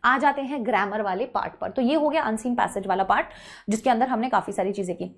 आ जाते हैं ग्रामर वाले पार्ट पर। तो ये हो गया अनसीन पैसेज वाला पार्ट, जिसके अंदर हमने काफी सारी चीजें की।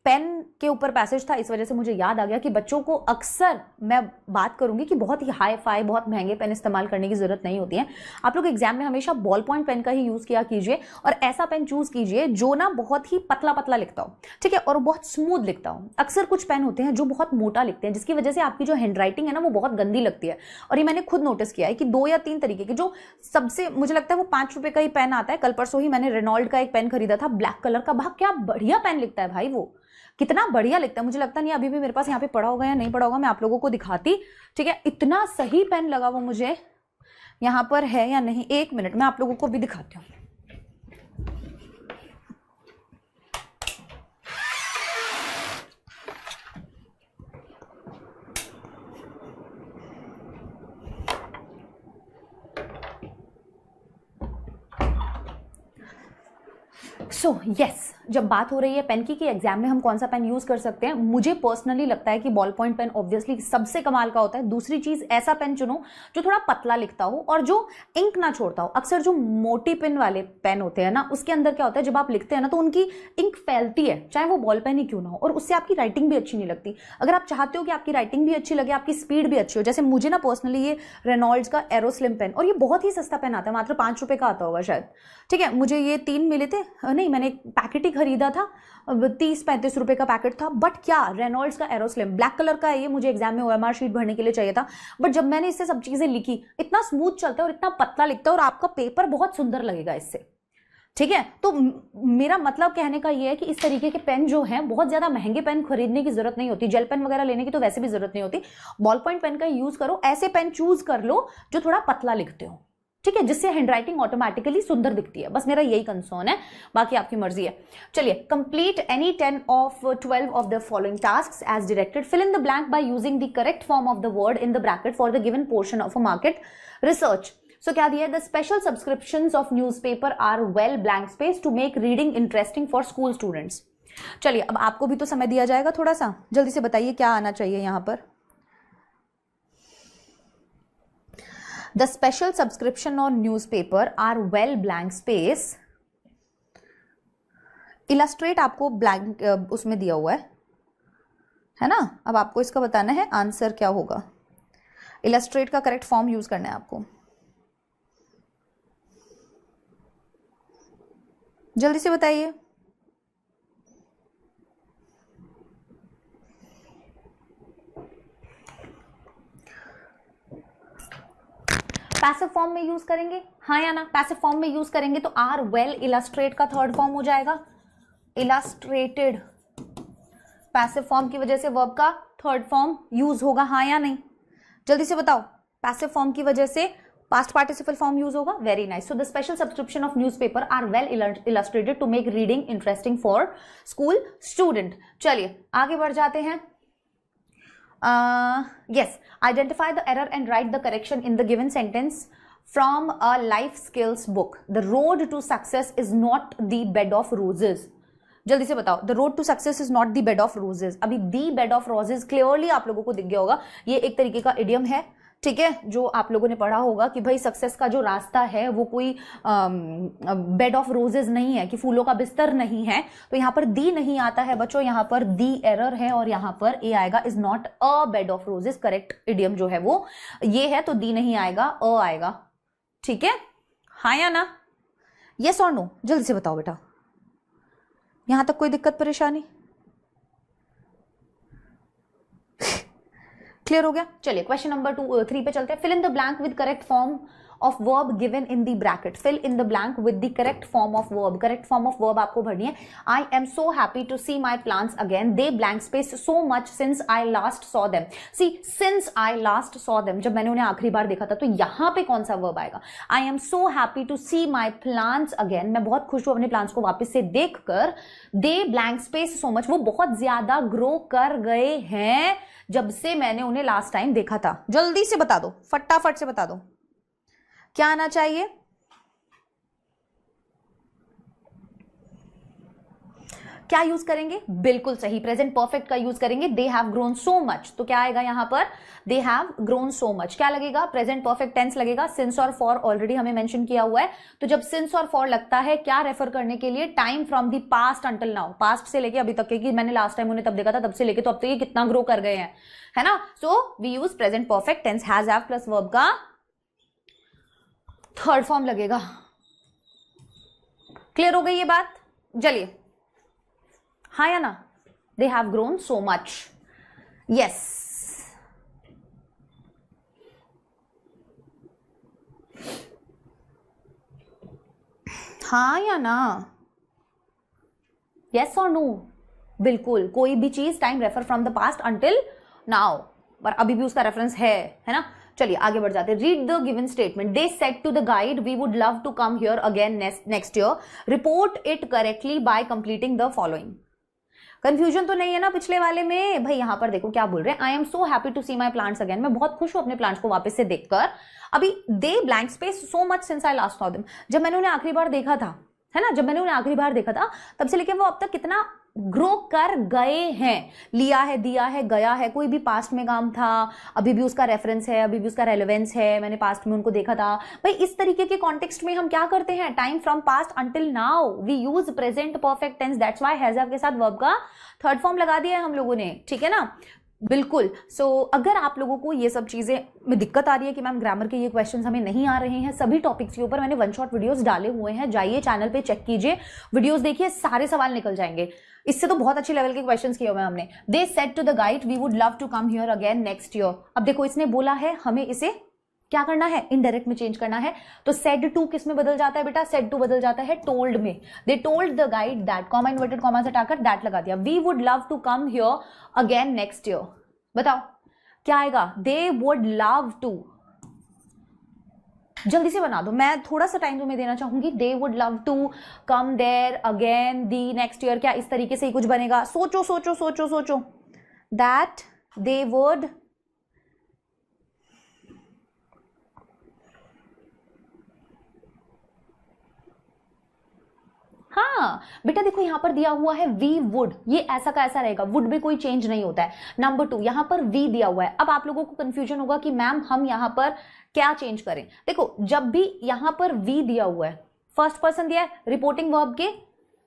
पेन के ऊपर पैसेज था, इस वजह से मुझे याद आ गया कि बच्चों को अक्सर मैं बात करूंगी कि बहुत ही हाई फाई बहुत महंगे पेन इस्तेमाल करने की जरूरत नहीं होती है। आप लोग एग्जाम में हमेशा बॉल पॉइंट पेन का ही यूज किया कीजिए, और ऐसा पेन चूज कीजिए जो ना बहुत ही पतला पतला लिखता हो, ठीक है, और बहुत स्मूथ लिखता हो। अक्सर कुछ पेन होते हैं जो बहुत मोटा लिखते हैं, जिसकी वजह से आपकी जो हैंड राइटिंग है ना वो बहुत गंदी लगती है। और ये मैंने खुद नोटिस किया है कि 2 या 3 तरीके के, जो सबसे मुझे लगता है वो 5 रुपए का ही पेन आता है। कल परसों ही मैंने रेनॉल्ड का एक पेन खरीदा था ब्लैक कलर का, भाग क्या बढ़िया पेन लिखता है भाई, वो कितना बढ़िया लिखता है। मुझे लगता नहीं अभी भी मेरे पास यहाँ पे पड़ा होगा या नहीं पड़ा होगा, मैं आप लोगों को दिखाती, ठीक है। इतना सही पेन लगा वो मुझे, यहाँ पर है या नहीं, 1 मिनट मैं आप लोगों को भी दिखाती हूँ। सो यस, जब बात हो रही है पेन की कि एग्जाम में हम कौन सा पेन यूज कर सकते हैं, मुझे पर्सनली लगता है कि बॉल पॉइंट पेन ऑब्वियसली सबसे कमाल का होता है। दूसरी चीज, ऐसा पेन चुनो जो थोड़ा पतला लिखता हो और जो इंक ना छोड़ता हो। अक्सर जो मोटी पेन वाले पेन होते हैं ना, उसके अंदर क्या होता है, जब आप लिखते हैं ना तो उनकी इंक फैलती है, चाहे वो बॉल पेन ही क्यों ना हो, और उससे आपकी राइटिंग भी अच्छी नहीं लगती। अगर आप चाहते हो कि आपकी राइटिंग भी अच्छी लगे, आपकी स्पीड भी अच्छी हो, जैसे मुझे ना पर्सनली ये रेनॉल्ड्स का एरो स्लिम पेन, और ये बहुत ही सस्ता पेन आता है, मात्र 5 रुपए का आता होगा शायद, ठीक है। मुझे ये 3 मिले थे, नहीं मैंने एक पैकेट ही खरीदा था, 30-35 रुपए का पैकेट था। बट क्या, रेनॉल्ड्स का एरो स्लिम ब्लैक कलर का है ये, मुझे एग्जाम में ओएमआर शीट भरने के लिए चाहिए था। बट जब मैंने इससे सब चीजें लिखी, इतना स्मूथ चलता है और इतना पतला लिखता है, और आपका पेपर बहुत सुंदर लगेगा इससे, ठीक है। तो मेरा मतलब कहने का ये है कि इस तरीके के पेन जो हैं, बहुत ज्यादा महंगे पेन खरीदने की जरूरत नहीं होती, जेल पेन वगैरह लेने की तो वैसे भी जरूरत नहीं होती। बॉल पॉइंट पेन का यूज करो, ऐसे पेन चूज कर लो जो थोड़ा पतला लिखते हो, ठीक है, जिससे हैंडराइटिंग ऑटोमेटिकली सुंदर दिखती है। बस मेरा यही कंसर्न है, बाकी आपकी मर्जी है। चलिए, complete any 10 of 12 of the following tasks as directed. Fill in the blank by using the correct form of the word in the bracket for the given portion of a market research. So क्या दिया है, the special subscriptions of newspaper are well blank space to make reading interesting for school students. चलिए, अब आपको भी तो समय दिया जाएगा थोड़ा सा, जल्दी से बताइए क्या आना चाहिए यहां पर। The special subscription on newspaper are well blank space. Illustrate आपको blank उसमें दिया हुआ है ना। अब आपको इसका बताना है आंसर क्या होगा। Illustrate का करेक्ट फॉर्म यूज करना है आपको, जल्दी से बताइए। पैसिव फॉर्म में यूज करेंगे, हाँ या ना। पैसिव फॉर्म में यूज करेंगे तो आर वेल इलस्ट्रेट का थर्ड फॉर्म हो जाएगा इलस्ट्रेटेड। पैसिव फॉर्म की वजह से वर्ब का थर्ड फॉर्म यूज होगा, हाँ या नहीं, जल्दी से बताओ। पैसिव फॉर्म की वजह से पास्ट पार्टिसिपल फॉर्म यूज होगा, very nice. So the special subscription of newspaper are well illustrated to make reading interesting for school student. चलिए आगे बढ़ जाते हैं। Yes, identify the error and write the correction in the given sentence from a life skills book. The road to success is not the bed of roses. जल्दी से बताओ, the road to success is not the bed of roses. अभी the bed of roses clearly आप लोगों को दिख गया होगा, ये एक तरीके का idiom है, ठीक है, जो आप लोगों ने पढ़ा होगा कि भाई सक्सेस का जो रास्ता है वो कोई बेड ऑफ रोजेस नहीं है, कि फूलों का बिस्तर नहीं है। तो यहाँ पर दी नहीं आता है बच्चों, यहाँ पर दी एरर है, और यहाँ पर ए आएगा, is not a bed of roses. Correct idiom जो है वो ये है, तो दी नहीं आएगा, अ आएगा, ठीक है, हाँ या ना, यस और नो, जल्दी से बताओ बेटा। यहां तक कोई दिक्कत परेशानी, क्लियर हो गया। चलिए क्वेश्चन नंबर 3 पे चलते हैं। Fill in the blank with correct form of verb given in the bracket. Fill in the blank with the correct form of verb. Correct form of verb आपको भरनी है। I am so happy to see my plants again, they blank space so much since I last saw them. See, since I last saw them, जब मैंने उन्हें आखिरी बार देखा था, तो यहां पे कौन सा वर्ब आएगा? I am so happy to see my plants again, मैं बहुत खुश हूं अपने प्लांट्स को वापस से देखकर। दे ब्लैंक स्पेस सो मच, वो बहुत ज्यादा ग्रो कर गए हैं जब से मैंने उन्हें लास्ट टाइम देखा था। जल्दी से बता दो, फटाफट से बता दो क्या आना चाहिए। क्या यूज करेंगे? बिल्कुल सही, प्रेजेंट परफेक्ट का यूज करेंगे। दे हैव ग्रोन सो मच, तो क्या आएगा यहां पर? दे हैव ग्रोन सो मच। क्या लगेगा? प्रेजेंट परफेक्ट टेंस लगेगा। सिंस और फॉर ऑलरेडी हमें मेंशन किया हुआ है, तो जब सिंस और फॉर लगता है क्या रेफर करने के लिए? Time from the past until now, past से लेके अभी तक के, कि मैंने लास्ट टाइम उन्हें तब देखा था, तब से लेके तो अब तक ये कितना ग्रो कर गए हैं, है ना। So we use present perfect tense, has have plus verb का थर्ड फॉर्म लगेगा। क्लियर हो गई ये बात? चलिए, हाँ या ना? They have grown so much, yes. हाँ या ना? यस और नो? बिल्कुल, कोई भी चीज time refer from the past until now, पर अभी भी उसका रेफरेंस है ना। चलिए आगे बढ़ जाते हैं। Read the given statement. They said to the guide we would love to come here again next year, report it correctly by completing the following. Confusion तो नहीं है ना पिछले वाले में? भाई यहां पर देखो क्या बोल रहे हैं, I am so happy to see my plants again, मैं बहुत खुश हूं अपने प्लांट्स को वापस से देखकर। अभी they blank space so much since I last saw them, जब मैंने उन्हें आखिरी बार देखा था, है ना, जब मैंने उन्हें आखिरी बार देखा था तब से लेकर वो अब तक कितना ग्रो कर गए हैं। लिया है, दिया है, गया है, कोई भी पास्ट में काम था, अभी भी उसका रेफरेंस है, अभी भी उसका रेलेवेंस है, मैंने पास्ट में उनको देखा था। भाई इस तरीके के कॉन्टेक्स्ट में हम क्या करते हैं? Time from past until now we use present perfect tense, that's why has have के साथ वर्ब का थर्ड फॉर्म लगा दिया है हम लोगों ने, ठीक है ना। बिल्कुल। सो अगर आप लोगों को ये सब चीजें में दिक्कत आ रही है कि मैम ग्रामर के ये क्वेश्चंस हमें नहीं आ रहे हैं, सभी टॉपिक्स के ऊपर मैंने वन शॉट वीडियोस डाले हुए हैं, जाइए चैनल पे चेक कीजिए, वीडियोस देखिए, सारे सवाल निकल जाएंगे। इससे तो बहुत अच्छे लेवल के क्वेश्चंस किए हुए हैं हमने। They said to the guide we would love to come here again next year. अब देखो इसने बोला है, हमें इसे क्या करना है? इनडायरेक्ट में चेंज करना है। तो सेड टू किस में बदल जाता है बेटा? सेड टू बदल जाता है टोल्ड में। They told the guide that, comma inverted comma से हटाकर दैट लगा दिया। वी would love to come here again next ईयर। बताओ क्या आएगा? दे वुड लव टू, जल्दी से बना दो, मैं थोड़ा सा टाइम तुम्हें देना चाहूंगी। They would love to come there again the next year, क्या इस तरीके से ही कुछ बनेगा? सोचो सोचो सोचो सोचो। दैट दे वुड, हाँ बेटा देखो यहां पर दिया हुआ है वी वुड, ये ऐसा का ऐसा रहेगा, वुड में कोई चेंज नहीं होता है। नंबर 2, यहां पर वी दिया हुआ है। अब आप लोगों को कंफ्यूजन होगा कि मैम हम यहां पर क्या चेंज करें? देखो जब भी यहां पर वी दिया हुआ है, फर्स्ट पर्सन दिया है, रिपोर्टिंग वर्ब के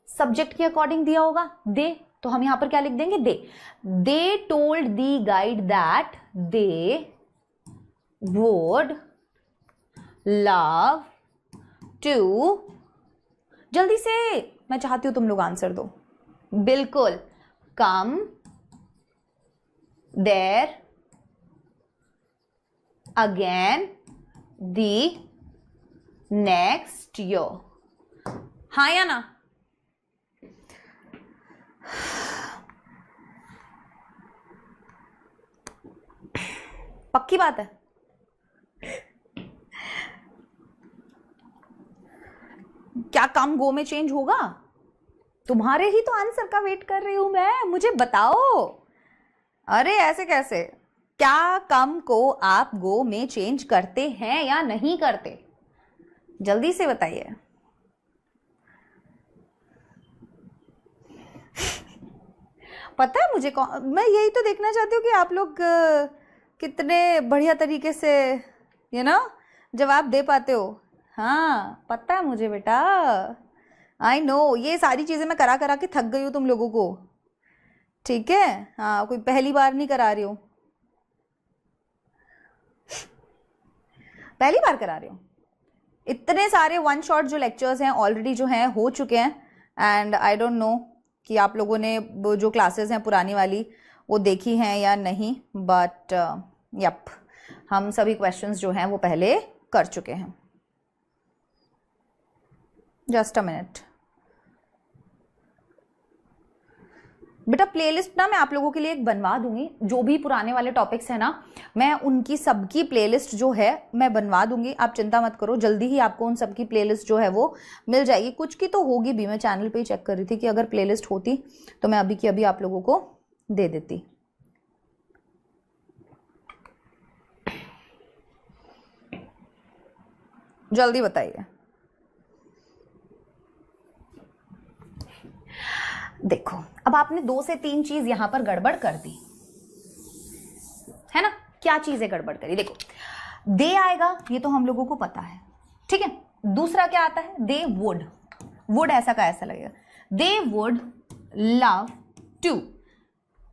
सब्जेक्ट के अकॉर्डिंग दिया होगा दे, तो हम यहां पर क्या लिख देंगे? They told the guide that they would love to, जल्दी से, मैं चाहती हूं तुम लोग आंसर दो। बिल्कुल, come there again the next year. हाँ या ना? पक्की बात है? क्या कम गो में चेंज होगा? तुम्हारे ही तो आंसर का वेट कर रही हूं मैं, मुझे बताओ। अरे ऐसे कैसे? क्या कम को आप गो में चेंज करते हैं या नहीं करते? जल्दी से बताइए। पता है मुझे, मैं यही तो देखना चाहती हूँ कि आप लोग कितने बढ़िया तरीके से जवाब दे पाते हो। हाँ पता है मुझे बेटा, आई नो, ये सारी चीज़ें मैं करा करा के थक गई हूँ तुम लोगों को, ठीक है। हाँ कोई पहली बार नहीं करा रही हूँ, पहली बार करा रही हूँ। इतने सारे वन शॉट जो लेक्चर्स हैं ऑलरेडी जो हैं हो चुके हैं, एंड आई डोंट नो कि आप लोगों ने वो जो क्लासेस हैं पुरानी वाली वो देखी हैं या नहीं, बट यप हम सभी क्वेश्चंस जो हैं वो पहले कर चुके हैं। जस्ट अ मिनट बेटा, प्लेलिस्ट ना मैं आप लोगों के लिए एक बनवा दूंगी, जो भी पुराने वाले टॉपिक्स हैं ना, मैं उनकी सबकी प्लेलिस्ट जो है मैं बनवा दूंगी, आप चिंता मत करो, जल्दी ही आपको उन सबकी प्लेलिस्ट जो है वो मिल जाएगी। कुछ की तो होगी भी, मैं चैनल पे ही चेक कर रही थी कि अगर प्लेलिस्ट होती तो मैं अभी की अभी आप लोगों को दे देती। जल्दी बताइए। देखो अब आपने 2 से 3 चीज यहां पर गड़बड़ कर दी है ना। क्या चीजें गड़बड़ करी? देखो दे आएगा, ये तो हम लोगों को पता है, ठीक है। दूसरा क्या आता है? दे वुड ऐसा का ऐसा लगेगा, they would love to.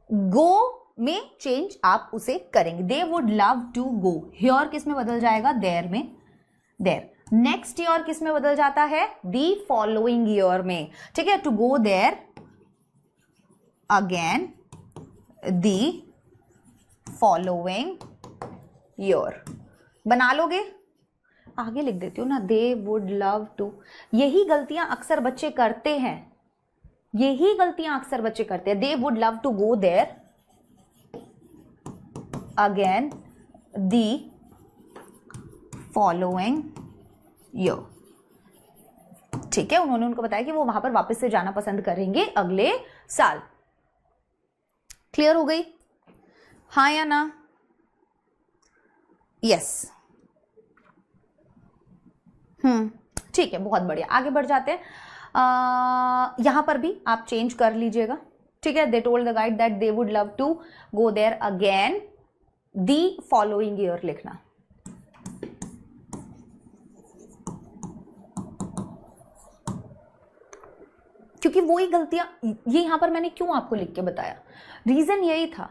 Go में चेंज आप उसे करेंगे, they would love to go. Here किस में बदल जाएगा? देयर में, देयर। नेक्स्ट ईयर किस में बदल जाता है? दी फॉलोइंग ईयर में, ठीक है। To go there again the following year. बना लोगे? आगे लिख देती हूँ ना, दे वुड लव टू। यही गलतियां अक्सर बच्चे करते हैं, यही गलतियां अक्सर बच्चे करते हैं। They would love to go there again the following year, ठीक है। उन्होंने उनको बताया कि वो वहां पर वापस से जाना पसंद करेंगे अगले साल। क्लियर हो गई? हाँ या ना? यस। ठीक है, बहुत बढ़िया। आगे बढ़ जाते हैं। यहां पर भी आप चेंज कर लीजिएगा, ठीक है। They told the guide that they would love to go there again the following year लिखना। क्योंकि वही गलतियां ये यहां पर मैंने क्यों आपको लिख के बताया, रीजन यही था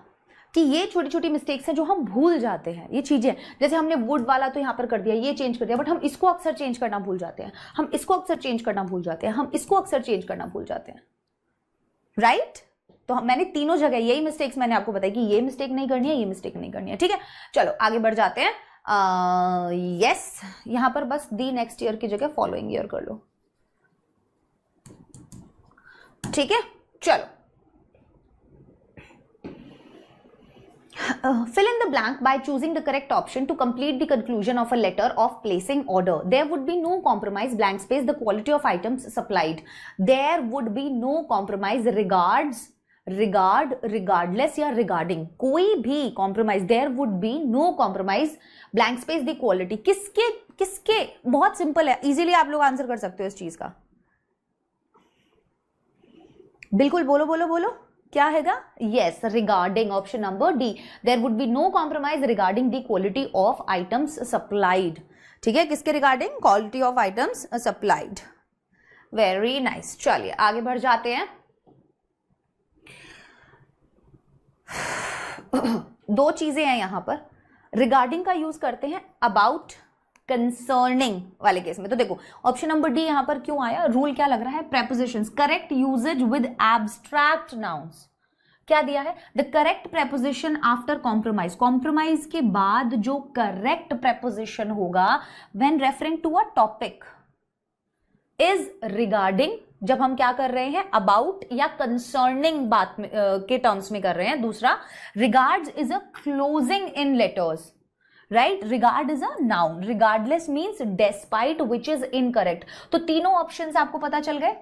कि ये छोटी छोटी मिस्टेक्स हैं जो हम भूल जाते हैं। ये चीजें जैसे हमने वुड वाला तो यहां पर कर दिया, ये चेंज कर दिया, बट हम इसको अक्सर चेंज करना भूल जाते हैं, हम इसको अक्सर चेंज करना भूल जाते हैं, हम इसको अक्सर चेंज करना भूल जाते हैं, राइट। तो मैंने तीनों जगह यही मिस्टेक्स मैंने आपको बताई कि ये मिस्टेक नहीं करनी है, ये मिस्टेक नहीं करनी है, ठीक है। चलो आगे बढ़ जाते हैं। यस, यहां पर बस दी नेक्स्ट ईयर की जगह फॉलोइंग ईयर कर लो, ठीक है। चलो fill in the blank by choosing the correct option to complete the conclusion of a letter of placing order. There would be no compromise, blank space, the quality of items supplied. There would be no compromise, regards, regard, regardless या regarding, कोई भी compromise. There would be no compromise, blank space, the quality. किसके किसके? बहुत simple है, easily आप लोग answer कर सकते हो इस चीज का। बिल्कुल बोलो बोलो बोलो, क्या हैगा? Yes, regarding, option number D. There would be no compromise regarding the quality of items supplied, ठीक है। किसके regarding? Quality of items supplied. Very nice. चलिए आगे बढ़ जाते हैं। दो चीजें हैं यहां पर, रिगार्डिंग का यूज करते हैं अबाउट, कंसर्निंग वाले केस में। तो देखो ऑप्शन नंबर डी यहां पर क्यों आया? रूल क्या लग रहा है? Prepositions, correct usage with abstract nouns. क्या दिया है? The correct preposition after compromise, compromise के बाद जो करेक्ट प्रेपोजिशन होगा when referring to a topic is regarding, जब हम क्या कर रहे हैं? अबाउट या कंसर्निंग बात में, के टर्म्स में कर रहे हैं। दूसरा, regards is a closing in letters, right. Regard is a noun, regardless means despite, which is incorrect. तो तीनों ऑप्शंस आपको पता चल गए।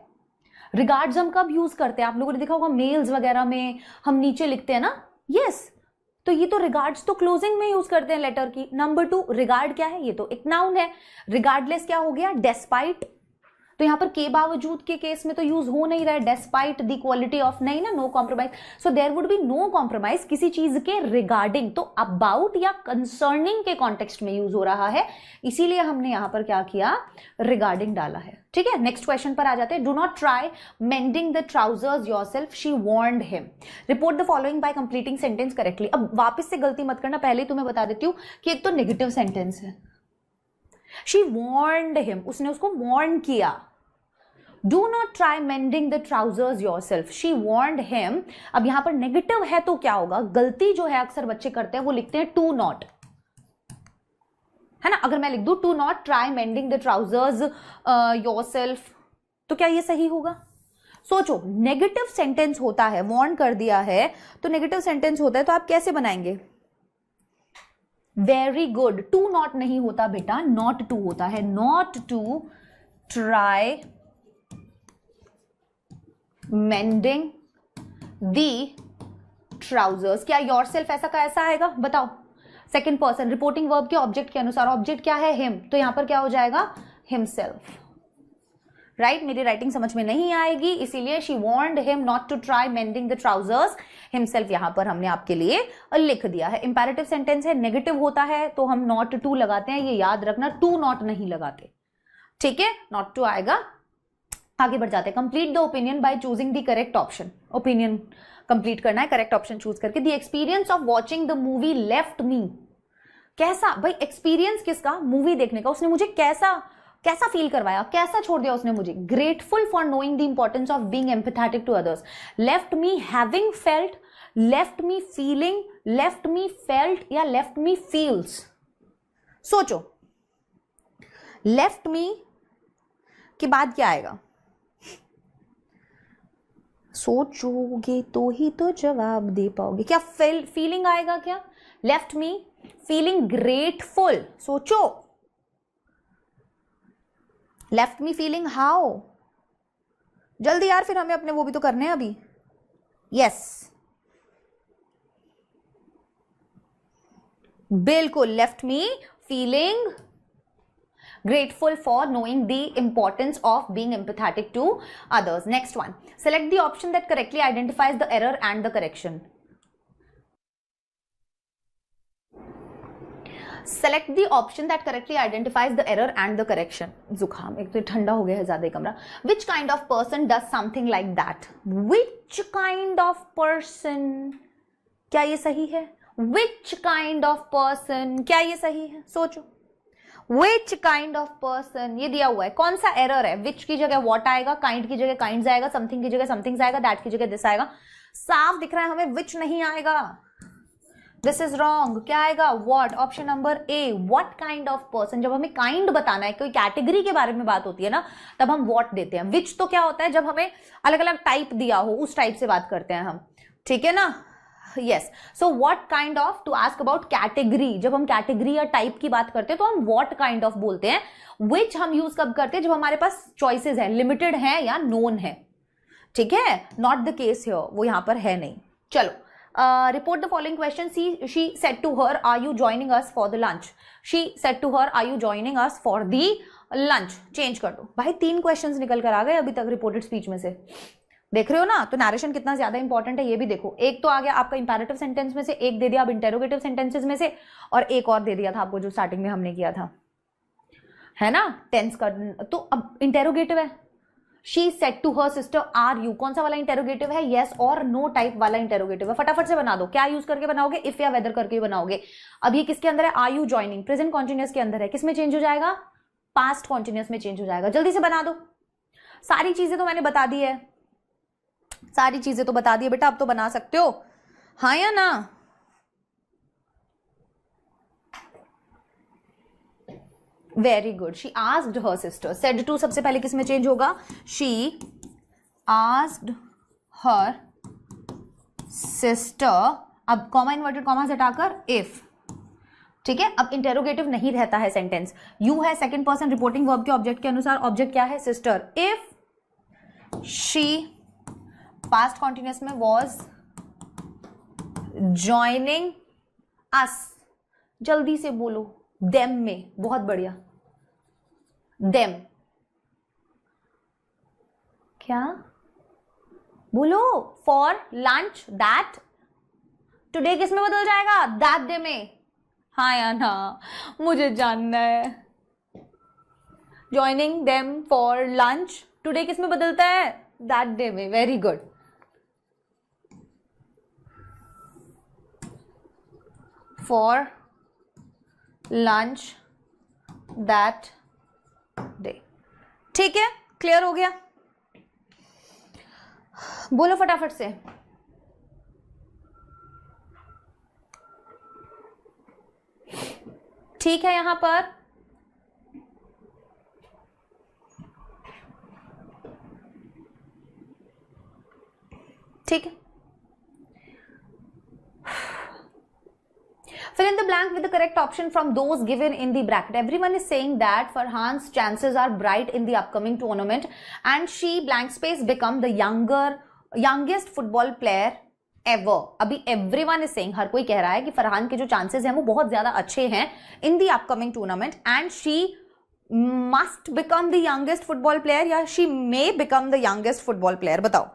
रिगार्ड्स हम कब यूज करते हैं? आप लोगों ने देखा होगा मेल्स वगैरह में हम नीचे लिखते हैं ना, यस। तो ये तो रिगार्ड्स तो क्लोजिंग में यूज करते हैं लेटर की। नंबर 2, रिगार्ड क्या है? ये तो एक नाउन है। रिगार्डलेस क्या हो गया? डेस्पाइट। तो यहां पर के बावजूद के केस में तो यूज हो नहीं रहा है, डेस्पाइट द क्वालिटी ऑफ, नहीं ना, no compromise. So there would be no compromise किसी चीज के रिगार्डिंग, तो अबाउट या कंसर्निंग के कॉन्टेक्स्ट में यूज हो रहा है, इसीलिए हमने यहां पर क्या किया? रिगार्डिंग डाला है, ठीक है। नेक्स्ट क्वेश्चन पर आ जाते हैं। Do not try mending the trousers yourself, she warned him. Report the following by completing sentence correctly. अब वापस से गलती मत करना, पहले ही तुम्हें बता देती हूं कि एक तो नेगेटिव सेंटेंस है। शी वार्नड हिम, उसने उसको वार्न किया। Do not try mending the trousers yourself. She warned him. अब यहां पर नेगेटिव है तो क्या होगा? गलती जो है अक्सर बच्चे करते हैं वो लिखते हैं टू नॉट, है ना। अगर मैं लिख दूं to not try mending the trousers yourself, तो क्या ये सही होगा? सोचो, नेगेटिव सेंटेंस होता है, वार्न कर दिया है तो नेगेटिव सेंटेंस होता है, तो आप कैसे बनाएंगे? Very good. टू नॉट नहीं होता बेटा, नॉट टू होता है। Not to try mending the trousers. क्या योरसेल्फ ऐसा का ऐसा आएगा? बताओ। सेकंड पर्सन, रिपोर्टिंग वर्ब के ऑब्जेक्ट के अनुसार, ऑब्जेक्ट क्या है? हिम, तो यहां पर क्या हो जाएगा? हिमसेल्फ, राइट, मेरी राइटिंग समझ में नहीं आएगी, इसीलिए she warned him not to try mending the trousers himself, यहां पर हमने आपके लिए लिख दिया है। इंपैरेटिव सेंटेंस है, नेगेटिव होता है तो हम नॉट टू लगाते हैं, ये याद रखना, टू नॉट नहीं लगाते, ठीक है, नॉट टू आएगा। आगे बढ़ जाते हैं। Complete the opinion by choosing the correct option, opinion complete करना है करेक्ट ऑप्शन चूज करके। The experience of watching the movie left me, कैसा भाई एक्सपीरियंस किसका, मूवी देखने का, उसने मुझे कैसा कैसा फील करवाया, कैसा छोड़ दिया उसने मुझे। Grateful for knowing the importance of being empathetic to others, left me having felt, left me feeling, left me felt या लेफ्ट मी फील्स। सोचो, लेफ्ट मी के बाद क्या आएगा, सोचोगे तो ही तो जवाब दे पाओगे। क्या फीलिंग आएगा क्या, लेफ्ट मी फीलिंग ग्रेटफुल, सोचो, लेफ्ट मी फीलिंग हाउ, जल्दी यार, फिर हमें अपने वो भी तो करने हैं अभी। यस, बिल्कुल, left me feeling grateful for knowing the importance of being empathetic to others. Next one, select the option that correctly identifies the error and the correction. Select the option that correctly identifies the error and the correction. जुकाम, एक तो ठंडा हो गया है ज्यादा कमरा। Which kind of person does something like that? Which kind of person, क्या ये सही है? Which kind of person, क्या ये सही है? सोचो, Which kind of person, ये दिया हुआ है, कौन सा एरर है, विच की जगह वॉट आएगा, काइंड की जगह काइंड्स आएगा, समथिंग की जगह समथिंग्स आएगा, दैट की जगह दिस आएगा। साफ दिख रहा है हमें, विच नहीं आएगा, दिस इज रॉन्ग। क्या आएगा, what, option number A, what kind of person. जब हमें काइंड बताना है, कोई कैटेगरी के बारे में बात होती है ना, तब हम वॉट देते हैं। विच तो क्या होता है, जब हमें अलग अलग टाइप दिया हो, उस टाइप से बात करते हैं हम, ठीक है ना। Yes. So what kind of, to ask about category, जब हम कैटेगरी या टाइप की बात करते हैं तो हम what kind of बोलते हैं। which हम यूज कब करते हैं, जब हमारे पास चॉइसेस है, लिमिटेड है या नोन है, ठीक है, नॉट द केस हियर, वो यहां पर है नहीं। चलो, report the following question. She said to her, are you joining us for the lunch, she said to her, are you joining us for the lunch. Change कर दो भाई, 3 questions निकल कर आ गए अभी तक रिपोर्टेड स्पीच में से, देख रहे हो ना। तो नैरेशन कितना ज्यादा इंपॉर्टेंट है ये भी देखो। एक तो आ गया आपका इंपैरेटिव सेंटेंस में से, एक दे दिया अब इंटेरोगेटिव सेंटेंसेस में से, और एक और दे दिया था आपको जो स्टार्टिंग में हमने किया था, है ना, टेंस का। तो अब इंटेरोगेटिव है, she said to her sister are you, कौन सा वाला इंटेरोगेटिव है, यस और नो टाइप वाला इंटेरोगेटिव है। फटाफट से बना दो, क्या यूज करके बनाओगे, इफ या वेदर करके बनाओगे। अब ये किसके अंदर है, are you joining, present continuous के अंदर है, किसमें चेंज हो जाएगा, पास्ट कॉन्टिन्यूअस में चेंज हो जाएगा। जल्दी से बना दो, सारी चीजें तो मैंने बता दी है, सारी चीजें तो बता दी बेटा, अब तो बना सकते हो, हाँ या ना। Very good. She asked her sister, said to सबसे पहले किसमें चेंज होगा, शी आस्क्ड हर सिस्टर, अब कॉमा इन्वर्टेड कॉमा हटाकर इफ, ठीक है। अब इंटेरोगेटिव नहीं रहता है सेंटेंस, यू है सेकंड पर्सन रिपोर्टिंग वर्ब के ऑब्जेक्ट के अनुसार, ऑब्जेक्ट क्या है, sister. If she past continuous में वॉज ज्वाइनिंग अस, जल्दी से बोलो, देम में, बहुत बढ़िया, देम, क्या बोलो, फॉर लंच, दैट, टुडे किस में बदल जाएगा, दैट डे में, हाँ या ना, मुझे जानना है। Joining them for lunch, today किस में बदलता है, दैट डे में, very good. For lunch that day, ठीक है, क्लियर हो गया। बोलो फटाफट से, ठीक है। यहां पर ठीक है, fill in the blank with the correct option from those given in the bracket. Everyone is saying that Farhan's chances are bright in the upcoming tournament and she blank space become the youngest football player ever. अभी everyone is saying, हर कोई कह रहा है कि फरहान के जो chances हैं वो बहुत ज्यादा अच्छे हैं in the upcoming tournament and she must become the youngest football player या she may become the youngest football player? बताओ,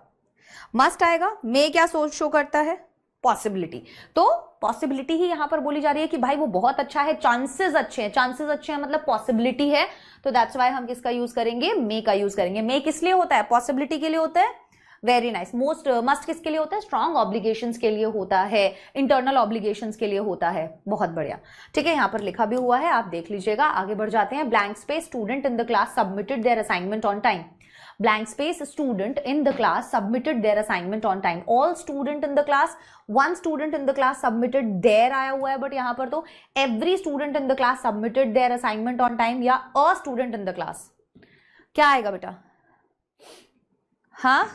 मस्ट आएगा, मे क्या शो करता है? पॉसिबिलिटी। तो पॉसिबिलिटी ही यहां पर बोली जा रही है कि भाई वो बहुत अच्छा है, चांसेस अच्छे हैं, चांसेस अच्छे हैं मतलब पॉसिबिलिटी है, तो दैट्स वाई हम किसका यूज करेंगे? मे का यूज करेंगे। मे किस लिए होता है? पॉसिबिलिटी के लिए होता है। Very nice. मोस्ट मस्ट किसके लिए होता है? स्ट्रॉन्ग ऑब्लिगेशंस के लिए होता है, इंटरनल ऑब्लिगेशंस के लिए होता है। बहुत बढ़िया, ठीक है, यहां पर लिखा भी हुआ है, आप देख लीजिएगा। आगे बढ़ जाते हैं। Blank space, student in the class submitted there assignment on time. Blank space, student in the class submitted their assignment on time. All student in the class, one student in the class submitted their आया हुआ है, but यहां पर तो every student in the class submitted their assignment on time या a student in the class, क्या आएगा बेटा? हाँ,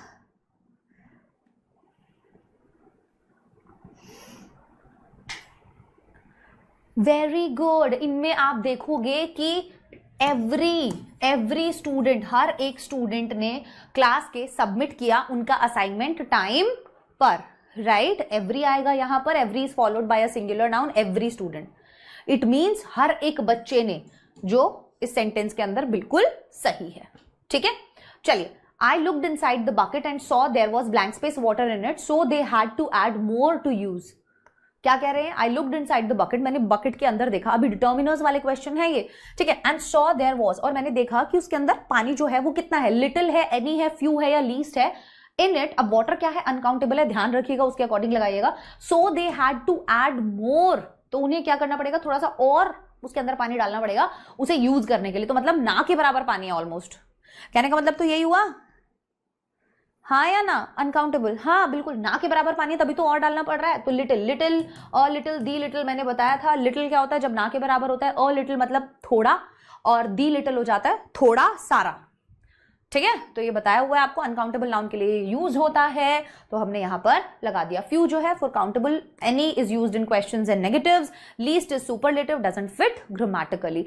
वेरी गुड। इनमें आप देखोगे कि एवरी स्टूडेंट, हर एक स्टूडेंट ने क्लास के सबमिट किया उनका असाइनमेंट टाइम पर, राइट? एवरी आएगा यहां पर, every is followed by a singular noun, every student. It means हर एक बच्चे ने, जो इस सेंटेंस के अंदर बिल्कुल सही है, ठीक है। चलिए, I looked inside the bucket and saw there was blank space water in it, so they had to add more to use. क्या कह रहे हैं? I looked inside the bucket, मैंने बकेट के अंदर देखा, अभी डिटर्मिनर्स वाले क्वेश्चन है ये, ठीक है। एंड सॉ देयर वाज, और मैंने देखा कि उसके अंदर पानी जो है वो कितना है, लिटिल है, एनी है, फ्यू है या लीस्ट है। इन इट, अब वाटर क्या है? अनकाउंटेबल है, ध्यान रखिएगा, उसके अकॉर्डिंग लगाइएगा। So they had to add more, तो उन्हें क्या करना पड़ेगा? थोड़ा सा और उसके अंदर पानी डालना पड़ेगा उसे यूज करने के लिए। तो मतलब ना के बराबर पानी है ऑलमोस्ट, कहने का मतलब तो यही हुआ, हाँ या ना? अनकाउंटेबल, हाँ बिल्कुल, ना के बराबर पानी है तभी तो और डालना पड़ रहा है। तो little, little, a little, the little, मैंने बताया था लिटिल क्या होता है जब ना के बराबर होता है, अ लिटिल मतलब थोड़ा, और दी लिटिल हो जाता है थोड़ा सारा, ठीक है। तो ये बताया हुआ है आपको, अनकाउंटेबल नाउन के लिए यूज होता है, तो हमने यहां पर लगा दिया। फ्यू जो है for countable, any is used in questions and negatives, least is superlative, doesn't fit grammatically.